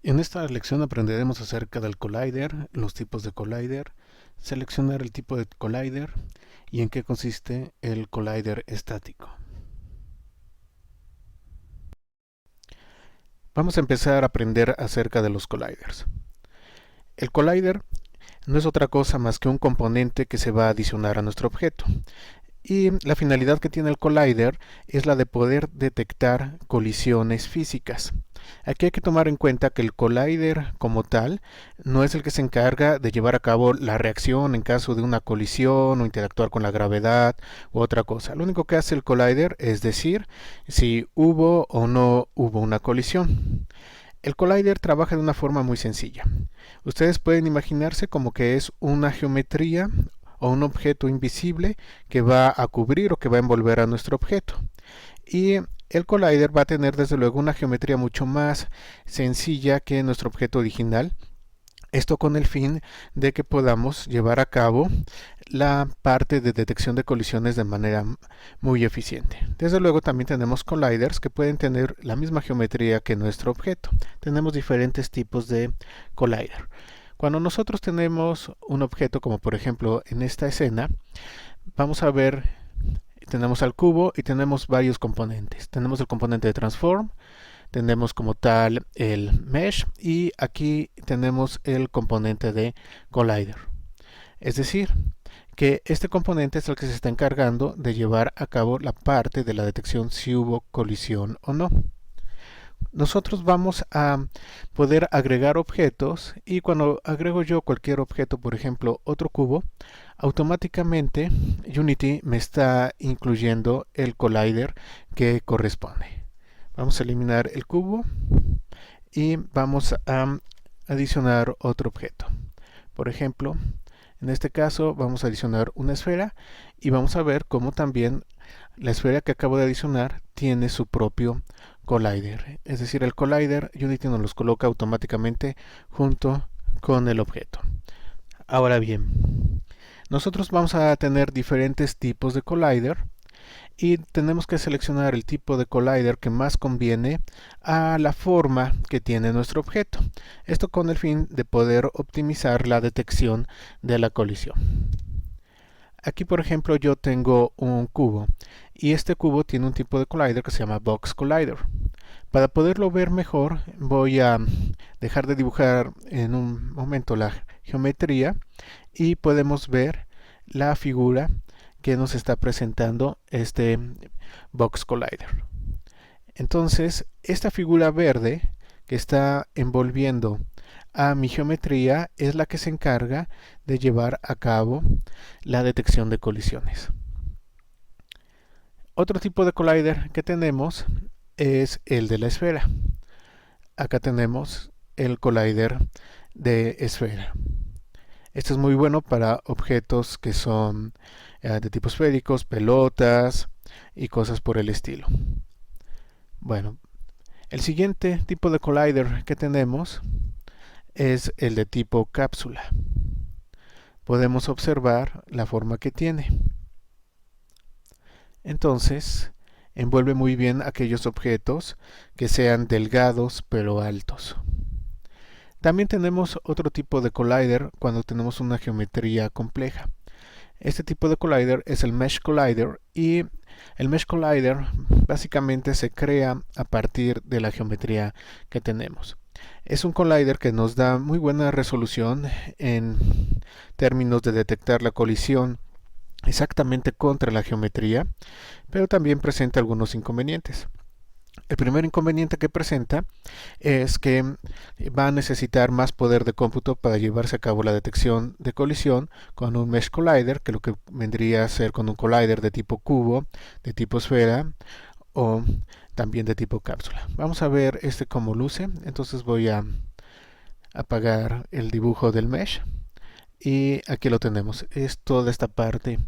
En esta lección aprenderemos acerca del collider, los tipos de collider, seleccionar el tipo de collider y en qué consiste el collider estático. Vamos a empezar a aprender acerca de los colliders. El collider no es otra cosa más que un componente que se va a adicionar a nuestro objeto. Y la finalidad que tiene el collider es la de poder detectar colisiones físicas. Aquí hay que tomar en cuenta que el collider como tal no es el que se encarga de llevar a cabo la reacción en caso de una colisión o interactuar con la gravedad u otra cosa. Lo único que hace el collider es decir si hubo o no hubo una colisión. El collider trabaja de una forma muy sencilla. Ustedes pueden imaginarse como que es una geometría o un objeto invisible que va a cubrir o que va a envolver a nuestro objeto. Y el collider va a tener desde luego una geometría mucho más sencilla que nuestro objeto original. Esto con el fin de que podamos llevar a cabo la parte de detección de colisiones de manera muy eficiente. Desde luego también tenemos colliders que pueden tener la misma geometría que nuestro objeto. Tenemos diferentes tipos de collider. Cuando nosotros tenemos un objeto como por ejemplo en esta escena, vamos a ver, tenemos al cubo y tenemos varios componentes. Tenemos el componente de transform, tenemos como tal el mesh y aquí tenemos el componente de collider. Es decir, que este componente es el que se está encargando de llevar a cabo la parte de la detección si hubo colisión o no. Nosotros vamos a poder agregar objetos y cuando agrego yo cualquier objeto, por ejemplo otro cubo, automáticamente Unity me está incluyendo el collider que corresponde. Vamos a eliminar el cubo y vamos a adicionar otro objeto. Por ejemplo, en este caso vamos a adicionar una esfera y vamos a ver cómo también la esfera que acabo de adicionar tiene su propio collider. Es decir, el collider Unity nos los coloca automáticamente junto con el objeto. Ahora bien, nosotros vamos a tener diferentes tipos de collider y tenemos que seleccionar el tipo de collider que más conviene a la forma que tiene nuestro objeto. Esto con el fin de poder optimizar la detección de la colisión. Aquí por ejemplo yo tengo un cubo y este cubo tiene un tipo de collider que se llama Box Collider. Para poderlo ver mejor voy a dejar de dibujar en un momento la geometría y podemos ver la figura que nos está presentando este Box Collider. Entonces, esta figura verde que está envolviendo a mi geometría es la que se encarga de llevar a cabo la detección de colisiones. Otro tipo de collider que tenemos es el de la esfera. Acá tenemos el collider de esfera. Este es muy bueno para objetos que son de tipo esféricos, pelotas y cosas por el estilo. Bueno, el siguiente tipo de collider que tenemos es el de tipo cápsula. Podemos observar la forma que tiene. Entonces, envuelve muy bien aquellos objetos que sean delgados pero altos. También tenemos otro tipo de collider cuando tenemos una geometría compleja. Este tipo de collider es el Mesh Collider y el Mesh Collider básicamente se crea a partir de la geometría que tenemos. Es un collider que nos da muy buena resolución en términos de detectar la colisión exactamente contra la geometría, pero también presenta algunos inconvenientes. El primer inconveniente que presenta es que va a necesitar más poder de cómputo para llevarse a cabo la detección de colisión con un Mesh Collider, que lo que vendría a ser con un collider de tipo cubo, de tipo esfera o también de tipo cápsula. Vamos a ver este cómo luce. Entonces voy a apagar el dibujo del mesh y aquí lo tenemos, es toda esta parte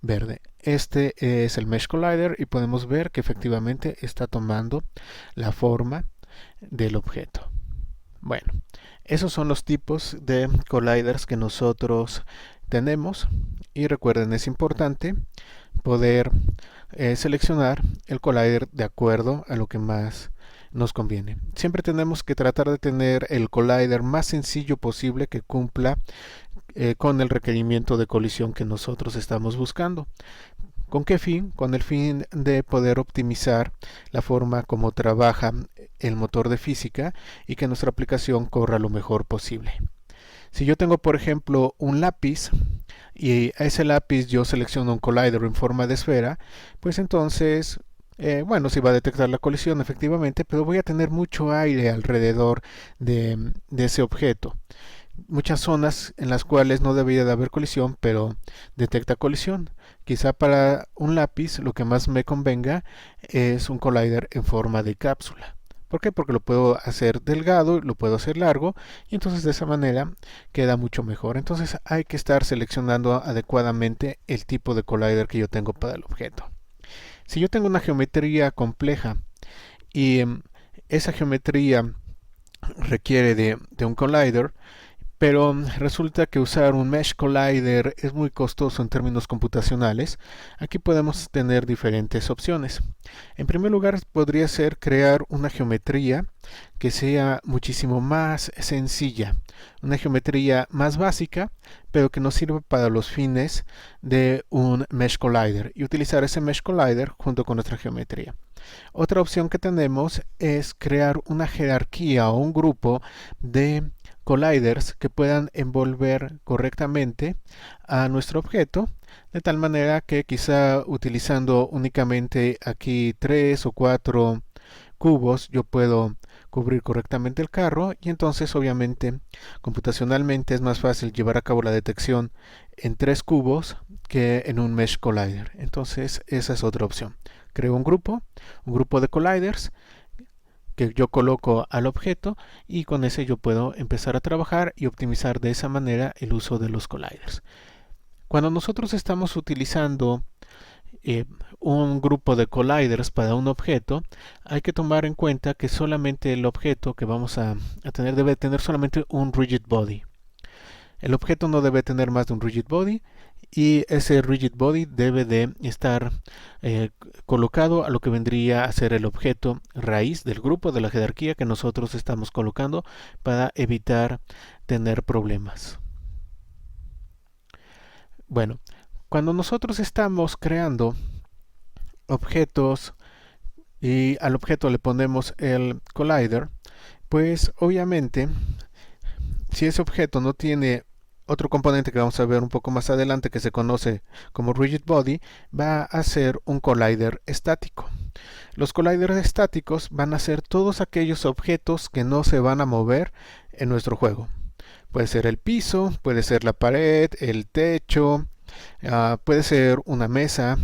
verde. Este es el Mesh Collider y podemos ver que efectivamente está tomando la forma del objeto. Bueno, esos son los tipos de colliders que nosotros tenemos y recuerden, es importante poder seleccionar el collider de acuerdo a lo que más nos conviene. Siempre tenemos que tratar de tener el collider más sencillo posible que cumpla con el requerimiento de colisión que nosotros estamos buscando. ¿Con qué fin? Con el fin de poder optimizar la forma como trabaja el motor de física y que nuestra aplicación corra lo mejor posible. Si yo tengo, por ejemplo, un lápiz y a ese lápiz yo selecciono un collider en forma de esfera, pues entonces, bueno, sí va a detectar la colisión efectivamente, pero voy a tener mucho aire alrededor de ese objeto. Muchas zonas en las cuales no debería de haber colisión, pero detecta colisión. Quizá para un lápiz lo que más me convenga es un collider en forma de cápsula. ¿Por qué? Porque lo puedo hacer delgado, lo puedo hacer largo y entonces de esa manera queda mucho mejor. Entonces hay que estar seleccionando adecuadamente el tipo de collider que yo tengo para el objeto. Si yo tengo una geometría compleja y esa geometría requiere de un collider, pero resulta que usar un Mesh Collider es muy costoso en términos computacionales. Aquí podemos tener diferentes opciones. En primer lugar, podría ser crear una geometría que sea muchísimo más sencilla. Una geometría más básica, pero que nos sirva para los fines de un Mesh Collider. Y utilizar ese Mesh Collider junto con nuestra geometría. Otra opción que tenemos es crear una jerarquía o un grupo de colliders que puedan envolver correctamente a nuestro objeto, de tal manera que quizá utilizando únicamente aquí 3 o 4 cubos yo puedo cubrir correctamente el carro y entonces obviamente computacionalmente es más fácil llevar a cabo la detección en 3 cubos que en un Mesh Collider. Entonces esa es otra opción. Creo un grupo de colliders que yo coloco al objeto y con ese yo puedo empezar a trabajar y optimizar de esa manera el uso de los colliders. Cuando nosotros estamos utilizando un grupo de colliders para un objeto, hay que tomar en cuenta que solamente el objeto que vamos a tener debe tener solamente un rigid body. El objeto no debe tener más de un rigid body y ese rigid body debe de estar colocado a lo que vendría a ser el objeto raíz del grupo de la jerarquía que nosotros estamos colocando para evitar tener problemas. Bueno, cuando nosotros estamos creando objetos y al objeto le ponemos el collider, pues obviamente si ese objeto no tiene otro componente que vamos a ver un poco más adelante que se conoce como rigid body, va a ser un collider estático. Los colliders estáticos van a ser todos aquellos objetos que no se van a mover en nuestro juego. Puede ser el piso, puede ser la pared, el techo, puede ser una mesa.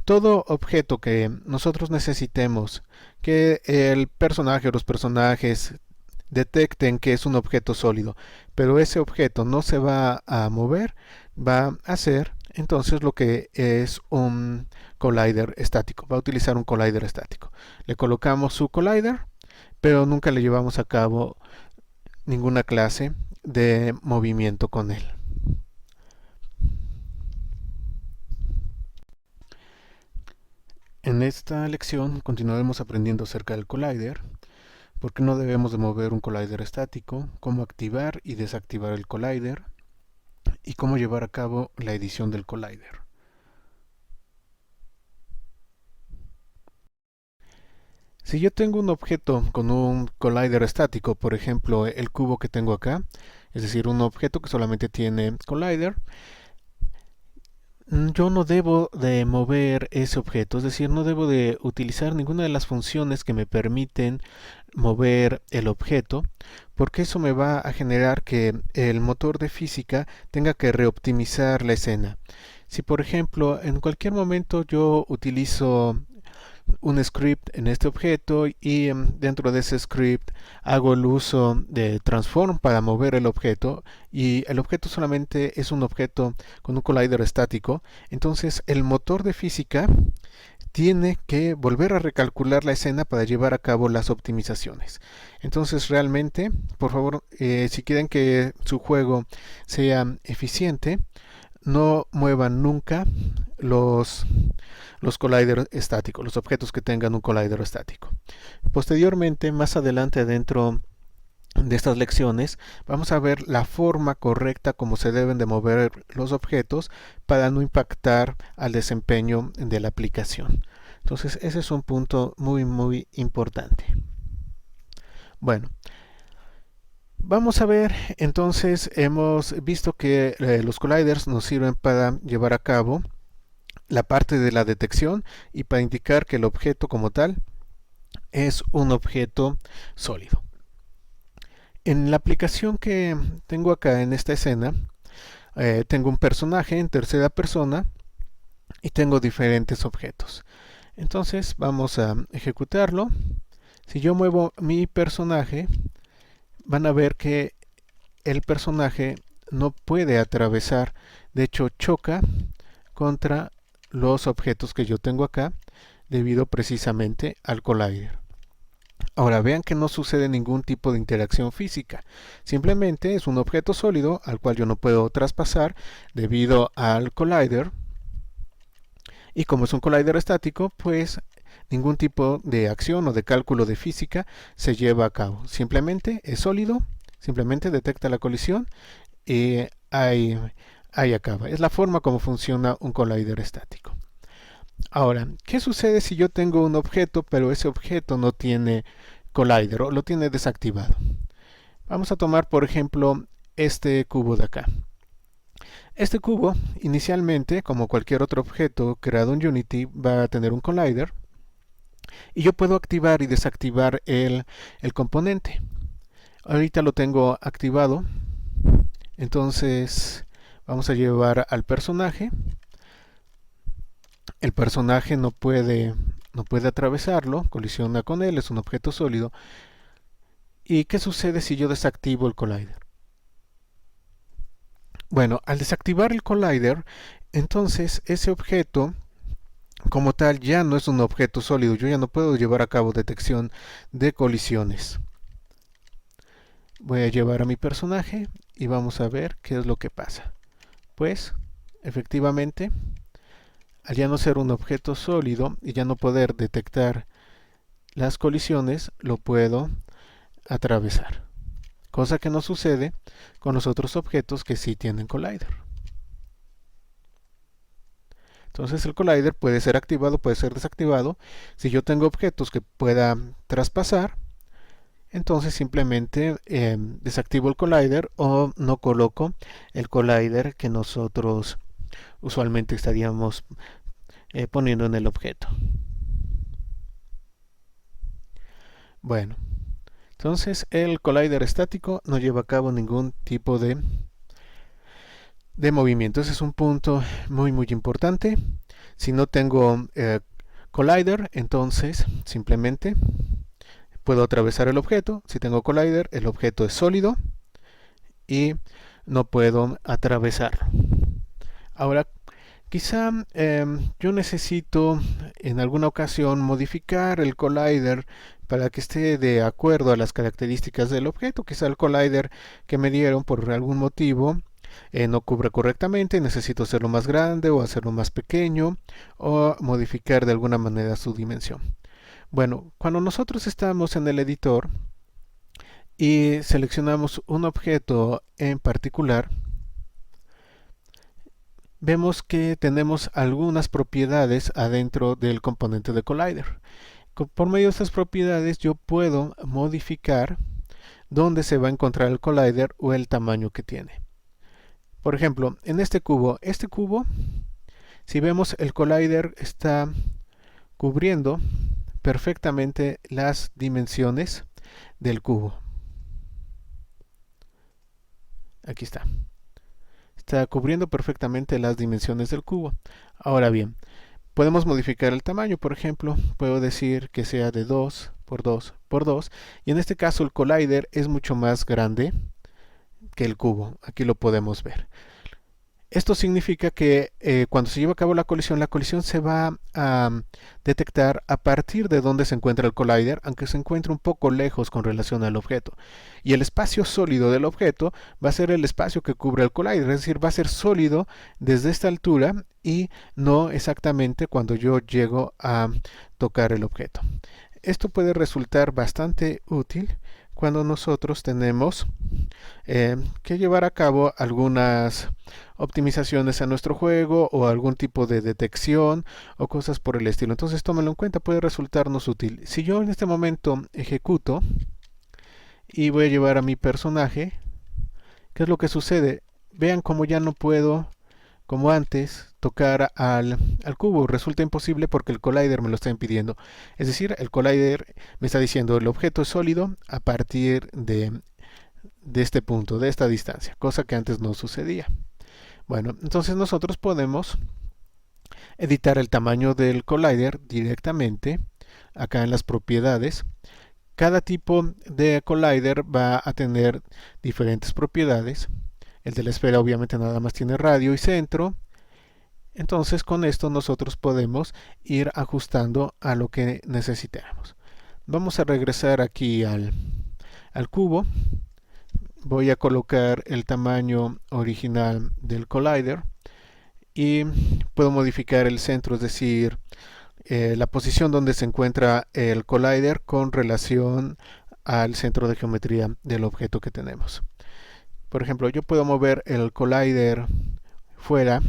Todo objeto que nosotros necesitemos que el personaje o los personajes detecten que es un objeto sólido, pero ese objeto no se va a mover, va a ser entonces lo que es un collider estático. Va a utilizar un collider estático. Le colocamos su collider, pero nunca le llevamos a cabo ninguna clase de movimiento con él. En esta lección continuaremos aprendiendo acerca del collider, por qué no debemos de mover un collider estático, cómo activar y desactivar el collider y cómo llevar a cabo la edición del collider. Si yo tengo un objeto con un collider estático, por ejemplo el cubo que tengo acá, es decir, un objeto que solamente tiene collider, yo no debo de mover ese objeto, es decir, no debo de utilizar ninguna de las funciones que me permiten mover el objeto, porque eso me va a generar que el motor de física tenga que reoptimizar la escena. Si por ejemplo en cualquier momento yo utilizo un script en este objeto y dentro de ese script hago el uso de transform para mover el objeto y el objeto solamente es un objeto con un collider estático, entonces el motor de física tiene que volver a recalcular la escena para llevar a cabo las optimizaciones. Entonces realmente, por favor, si quieren que su juego sea eficiente, no muevan nunca los colliders estáticos, los objetos que tengan un collider estático. Posteriormente, más adelante dentro de estas lecciones, vamos a ver la forma correcta como se deben de mover los objetos para no impactar al desempeño de la aplicación. Entonces, ese es un punto muy importante. Bueno, vamos a ver, entonces hemos visto que los colliders nos sirven para llevar a cabo la parte de la detección y para indicar que el objeto como tal es un objeto sólido. En la aplicación que tengo acá en esta escena, tengo un personaje en tercera persona y tengo diferentes objetos. Entonces vamos a ejecutarlo. Si yo muevo mi personaje, van a ver que el personaje no puede atravesar, de hecho choca contra los objetos que yo tengo acá debido precisamente al collider. Ahora vean que no sucede ningún tipo de interacción física, simplemente es un objeto sólido al cual yo no puedo traspasar debido al collider, y como es un collider estático, pues ningún tipo de acción o de cálculo de física se lleva a cabo, simplemente es sólido, simplemente detecta la colisión y ahí acaba. Es la forma como funciona un collider estático. Ahora, ¿qué sucede si yo tengo un objeto, pero ese objeto no tiene collider o lo tiene desactivado? Vamos a tomar, por ejemplo, este cubo de acá. Este cubo, inicialmente, como cualquier otro objeto creado en Unity, va a tener un collider y yo puedo activar y desactivar el componente. Ahorita lo tengo activado, entonces vamos a llevar al personaje. El personaje no puede atravesarlo, colisiona con él, es un objeto sólido. ¿Y qué sucede si yo desactivo el collider? Bueno, al desactivar el collider, entonces ese objeto como tal ya no es un objeto sólido, yo ya no puedo llevar a cabo detección de colisiones. Voy a llevar a mi personaje y vamos a ver qué es lo que pasa. Pues, efectivamente, al ya no ser un objeto sólido y ya no poder detectar las colisiones, lo puedo atravesar. Cosa que no sucede con los otros objetos que sí tienen collider. Entonces el collider puede ser activado, puede ser desactivado. Si yo tengo objetos que pueda traspasar, entonces simplemente desactivo el collider o no coloco el collider que nosotros usualmente estaríamos poniendo en el objeto. Bueno, entonces el collider estático no lleva a cabo ningún tipo de movimiento. Ese es un punto muy importante. Si no tengo collider, entonces simplemente puedo atravesar el objeto. Si tengo collider, el objeto es sólido y no puedo atravesarlo. Ahora, quizá yo necesito en alguna ocasión modificar el collider para que esté de acuerdo a las características del objeto. Quizá el collider que me dieron por algún motivo no cubre correctamente, necesito hacerlo más grande o hacerlo más pequeño o modificar de alguna manera su dimensión. Bueno, cuando nosotros estamos en el editor y seleccionamos un objeto en particular, vemos que tenemos algunas propiedades adentro del componente de collider. Por medio de estas propiedades yo puedo modificar dónde se va a encontrar el collider o el tamaño que tiene. Por ejemplo, en este cubo, si vemos el collider está cubriendo perfectamente las dimensiones del cubo. Aquí está. Está cubriendo perfectamente las dimensiones del cubo. Ahora bien, podemos modificar el tamaño. Por ejemplo, puedo decir que sea de 2 por 2 por 2. Y en este caso el collider es mucho más grande que el cubo. Aquí lo podemos ver. Esto significa que cuando se lleva a cabo la colisión se va a detectar a partir de donde se encuentra el collider, aunque se encuentre un poco lejos con relación al objeto. Y el espacio sólido del objeto va a ser el espacio que cubre el collider, es decir, va a ser sólido desde esta altura y no exactamente cuando yo llego a tocar el objeto. Esto puede resultar bastante útil cuando nosotros tenemos que llevar a cabo algunas optimizaciones a nuestro juego o algún tipo de detección o cosas por el estilo. Entonces tómalo en cuenta, puede resultarnos útil. Si yo en este momento ejecuto y voy a llevar a mi personaje, ¿qué es lo que sucede? Vean cómo ya no puedo, como antes, tocar al cubo. Resulta imposible porque el collider me lo está impidiendo. Es decir, el collider me está diciendo el objeto es sólido a partir de este punto, de esta distancia, cosa que antes no sucedía. Bueno, entonces nosotros podemos editar el tamaño del collider directamente acá en las propiedades. Cada tipo de collider va a tener diferentes propiedades. El de la esfera obviamente nada más tiene radio y centro. Entonces con esto nosotros podemos ir ajustando a lo que necesitemos. Vamos a regresar aquí al cubo. Voy a colocar el tamaño original del collider y puedo modificar el centro, es decir, la posición donde se encuentra el collider con relación al centro de geometría del objeto que tenemos. Por ejemplo, yo puedo mover el collider fuera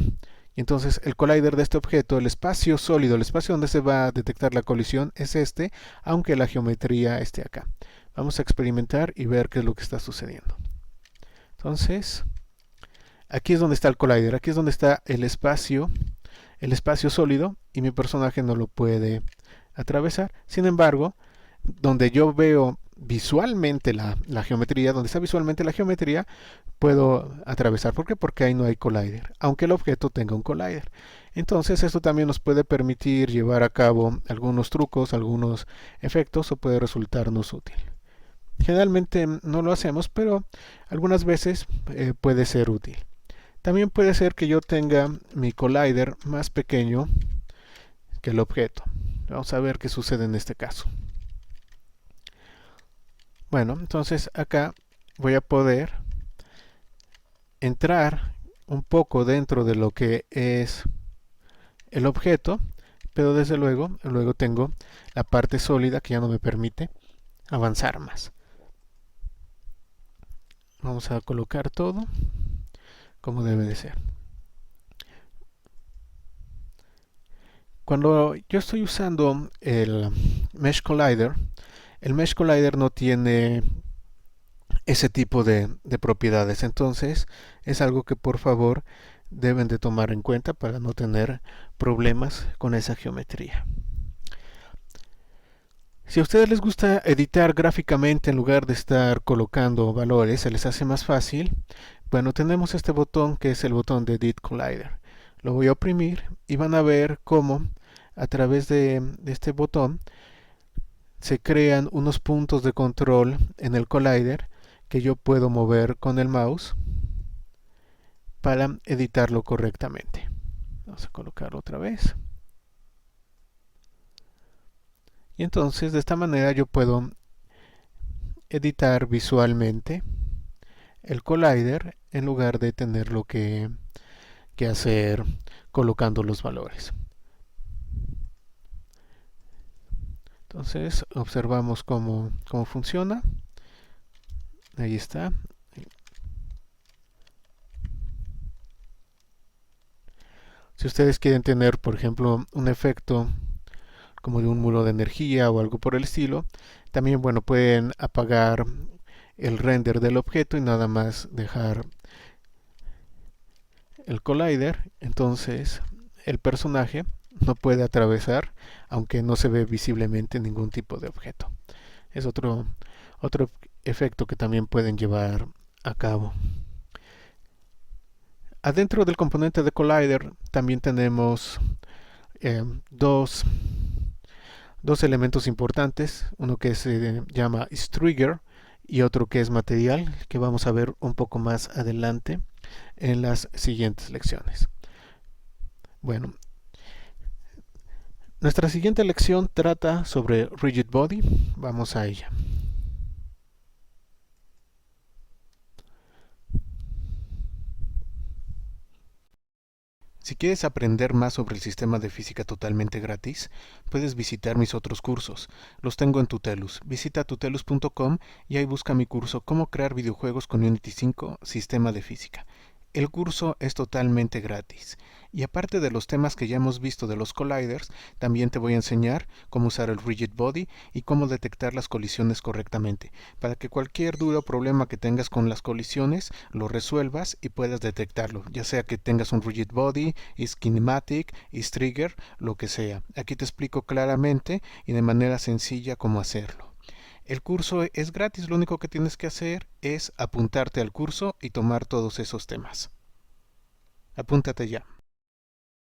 y entonces el collider de este objeto, el espacio sólido, el espacio donde se va a detectar la colisión es este, aunque la geometría esté acá. Vamos a experimentar y ver qué es lo que está sucediendo. Entonces, aquí es donde está el collider, aquí es donde está el espacio sólido y mi personaje no lo puede atravesar. Sin embargo, donde yo veo visualmente la geometría, donde está visualmente la geometría, puedo atravesar. ¿Por qué? Porque ahí no hay collider, aunque el objeto tenga un collider. Entonces esto también nos puede permitir llevar a cabo algunos trucos, algunos efectos o puede resultarnos útil. Generalmente no lo hacemos, pero algunas veces puede ser útil. También puede ser que yo tenga mi collider más pequeño que el objeto. Vamos a ver qué sucede en este caso. Bueno, entonces acá voy a poder entrar un poco dentro de lo que es el objeto, pero desde luego tengo la parte sólida que ya no me permite avanzar más. Vamos a colocar todo como debe de ser. Cuando yo estoy usando el Mesh Collider no tiene ese tipo de propiedades. Entonces es algo que por favor deben de tomar en cuenta para no tener problemas con esa geometría. Si a ustedes les gusta editar gráficamente en lugar de estar colocando valores, se les hace más fácil. Bueno, tenemos este botón que es el botón de Edit Collider. Lo voy a oprimir y van a ver cómo a través de este botón se crean unos puntos de control en el collider que yo puedo mover con el mouse para editarlo correctamente. Vamos a colocarlo otra vez. Y entonces de esta manera yo puedo editar visualmente el collider en lugar de tenerlo que hacer colocando los valores. Entonces observamos cómo funciona. Ahí está. Si ustedes quieren tener, por ejemplo, un efecto como de un muro de energía o algo por el estilo, también bueno, pueden apagar el render del objeto y nada más dejar el collider. Entonces el personaje no puede atravesar, aunque no se ve visiblemente ningún tipo de objeto. Es otro efecto que también pueden llevar a cabo. Adentro del componente de collider también tenemos dos elementos importantes, uno que se llama Strigger y otro que es material, que vamos a ver un poco más adelante. en las siguientes lecciones. Bueno, nuestra siguiente lección trata sobre Rigid Body. Vamos a ella. Si quieres aprender más sobre el sistema de física totalmente gratis, puedes visitar mis otros cursos. Los tengo en Tutelus. Visita tutelus.com y ahí busca mi curso Cómo crear videojuegos con Unity 5, Sistema de Física. El curso es totalmente gratis. Y aparte de los temas que ya hemos visto de los colliders, también te voy a enseñar cómo usar el Rigid Body y cómo detectar las colisiones correctamente, para que cualquier duda o problema que tengas con las colisiones lo resuelvas y puedas detectarlo, ya sea que tengas un Rigid Body, is Kinematic, is Trigger, lo que sea. Aquí te explico claramente y de manera sencilla cómo hacerlo. El curso es gratis, lo único que tienes que hacer es apuntarte al curso y tomar todos esos temas. Apúntate ya.